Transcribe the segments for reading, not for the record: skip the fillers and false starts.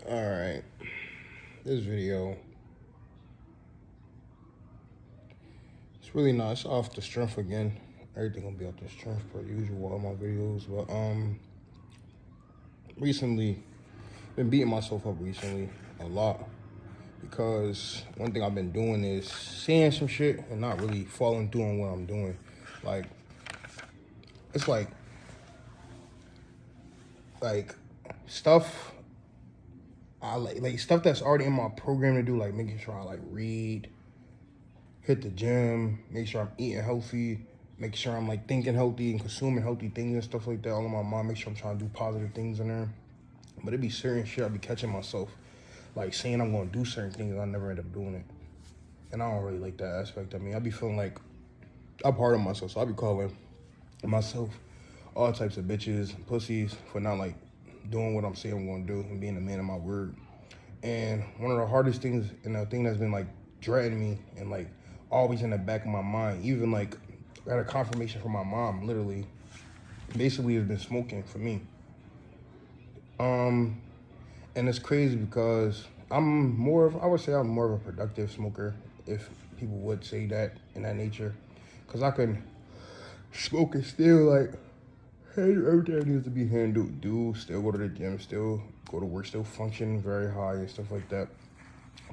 Alright, this video, it's really not, it's off the strength again. Everything gonna be off the strength per usual, all my videos, but recently, been beating myself up recently a lot because one thing I've been doing is saying some shit and not really following through on what I'm doing. Like, it's like stuff I like stuff that's already in my program to do, like making sure I read, hit the gym, make sure I'm eating healthy, make sure I'm thinking healthy and consuming healthy things and stuff like that. All in my mind, make sure I'm trying to do positive things in there. But it be certain shit I be catching myself, like saying I'm gonna do certain things and I never end up doing it. And I don't really like that aspect of me. I be feeling like I'm hard on myself, so I be calling myself all types of bitches and pussies for not doing what I'm saying I'm gonna do and being a man of my word. And one of the hardest things and the thing that's been dreading me and always in the back of my mind, even I got a confirmation from my mom, literally, basically has been smoking for me. And it's crazy because I would say I'm more of a productive smoker, if people would say that in that nature. Cause I can smoke and still handle everything that needs to be handled, still go to the gym, still go to work, still function very high and stuff like that.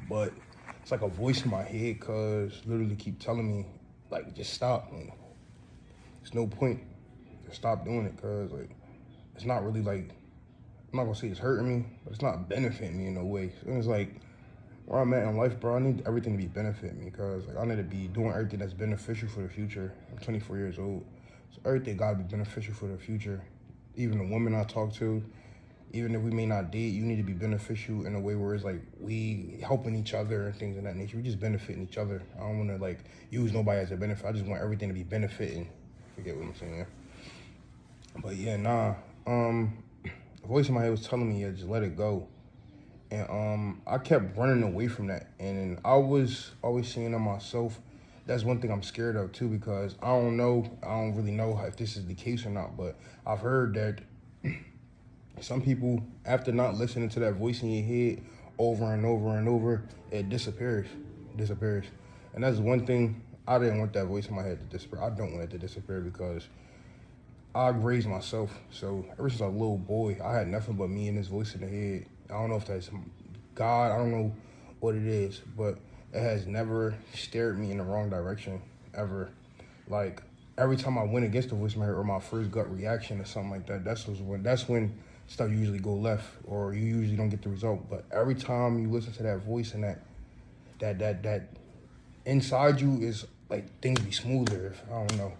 But it's like a voice in my head cause literally keep telling me just stop. There's no point to stop doing it cause it's not really I'm not gonna say it's hurting me, but it's not benefiting me in no way. And it's where I'm at in life, bro, I need everything to be benefiting me because I need to be doing everything that's beneficial for the future. I'm 24 years old, so everything gotta be beneficial for the future. Even the women I talk to, even if we may not date, you need to be beneficial in a way where it's we helping each other and things of that nature. We just benefiting each other. I don't wanna use nobody as a benefit. I just want everything to be benefiting. Forget what I'm saying, yeah. But yeah, nah. The voice in my head was telling me, yeah, just let it go. And I kept running away from that. And I was always saying to myself, that's one thing I'm scared of too, because I don't really know if this is the case or not, but I've heard that some people, after not listening to that voice in your head over and over and over, it disappears. And that's one thing, I didn't want that voice in my head to disappear. I don't want it to disappear because I raised myself. So ever since I was a little boy, I had nothing but me and this voice in the head. I don't know if that's God, I don't know what it is, but it has never steered me in the wrong direction, ever. Every time I went against the voice in my head or my first gut reaction or something like that, that's when stuff usually go left or you usually don't get the result. But every time you listen to that voice and that inside you is things be smoother. I don't know.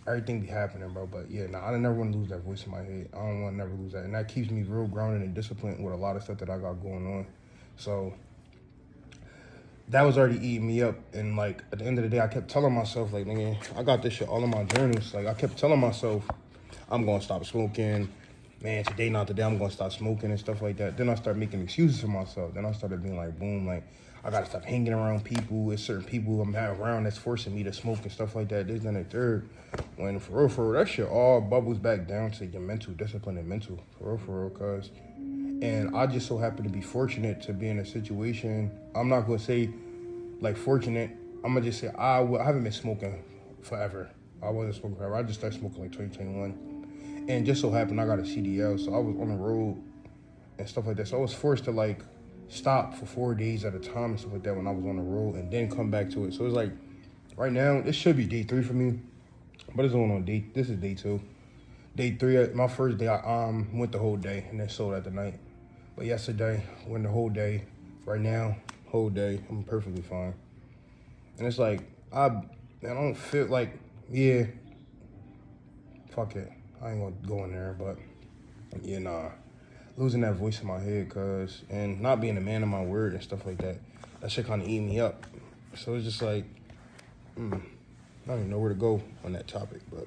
Everything be happening, bro. But yeah, I never want to lose that voice in my head. I don't want to never lose that. And that keeps me real grounded and disciplined with a lot of stuff that I got going on. So that was already eating me up. And at the end of the day, I kept telling myself, nigga, I got this shit all in my journals. I kept telling myself, I'm going to stop smoking. Man, today, not today, I'm going to stop smoking and stuff like that. Then I started making excuses for myself. Then I started being boom, I got to stop hanging around people. It's certain people I'm around that's forcing me to smoke and stuff like that. This, and the third. When for real, that shit all bubbles back down to your mental discipline and mental. For real, cuz. And I just so happen to be fortunate to be in a situation. I'm not going to say, fortunate. I'm going to just say I haven't been smoking forever. I wasn't smoking forever. I just started smoking 2021. And just so happened I got a CDL, so I was on the road and stuff like that. So I was forced to stop for 4 days at a time and stuff like that when I was on the road and then come back to it. So it's right now, it should be day 3 for me, but it's on this is day 2. Day 3, my first day, I went the whole day and then sold at the night. But yesterday, went the whole day. Right now, whole day, I'm perfectly fine. And it's I don't feel yeah, fuck it. I ain't gonna go in there, but yeah, nah. Losing that voice in my head, and not being a man of my word and stuff like that, that shit kind of eat me up. So it's just I don't even know where to go on that topic, but.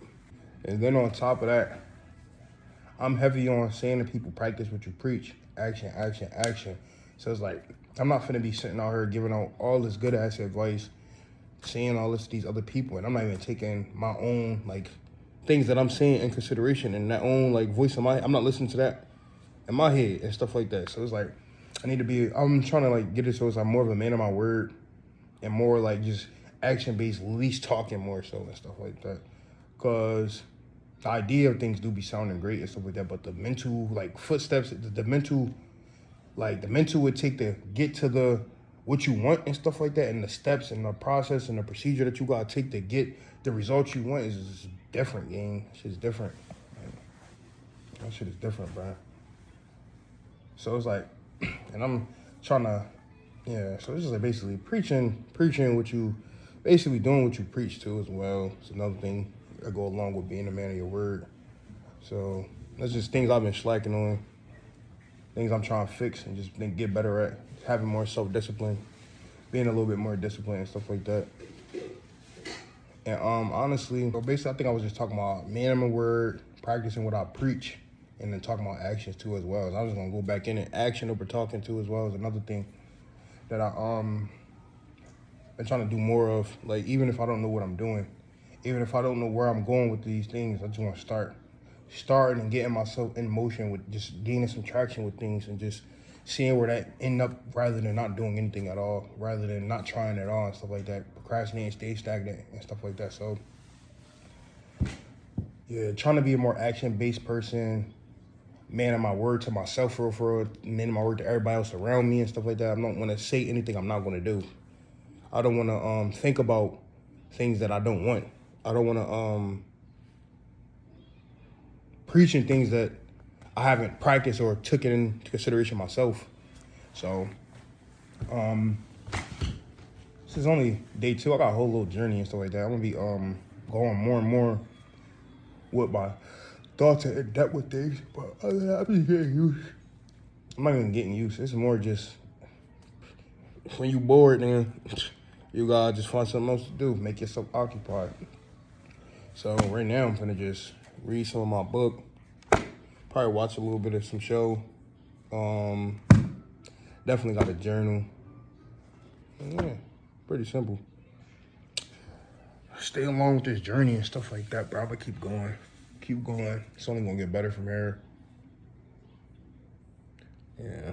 And then on top of that, I'm heavy on saying to people, practice what you preach, action. So it's I'm not finna be sitting out here giving out all this good ass advice, saying all this to these other people, and I'm not even taking my own things that I'm saying in consideration and that own voice in my head. I'm not listening to that in my head and stuff like that. So it's I'm trying to like get it so it's I'm more of a man of my word and more like just action based, least talking more so and stuff like that. Cause the idea of things do be sounding great and stuff like that, but the mental like footsteps, the mental would take to get to the what you want and stuff like that, and the steps and the process and the procedure that you gotta take to get the results you want is different, gang. Shit's different. That shit is different, bro. So it's like, and I'm trying to, yeah. So it's just like basically preaching what you, basically doing what you preach to as well. It's another thing that go along with being a man of your word. So that's just things I've been slacking on, things I'm trying to fix and just get better at, having more self-discipline, being a little bit more disciplined and stuff like that. And honestly, so basically I think I was just talking about man of my word, practicing what I preach, and then talking about actions too as well. So I was gonna go back in and action over talking too as well is another thing that I been trying to do more of. Like even if I don't know what I'm doing, even if I don't know where I'm going with these things, I just want to starting and getting myself in motion with just gaining some traction with things and just seeing where that end up rather than not doing anything at all, rather than not trying at all and stuff like that, procrastinating, stay stagnant and stuff like that. So yeah, trying to be a more action-based person, man of my word to myself for real, man of my word to everybody else around me and stuff like that. I don't want to say anything I'm not going to do. I don't want to think about things that I don't want. I don't want to preaching things that I haven't practiced or took it into consideration myself. So, this is only day 2. I got a whole little journey and stuff like that. I'm gonna be going more and more with my thoughts and in depth with things. But other than that, I'm just getting used. I'm not even getting used. It's more just when you bored, then you gotta just find something else to do. Make yourself occupied. So right now I'm gonna just read some of my book. Probably watch a little bit of some show. Definitely got a journal. Yeah, pretty simple. Stay along with this journey and stuff like that, bro. I'm gonna keep going. Keep going. It's only gonna get better from here. Yeah.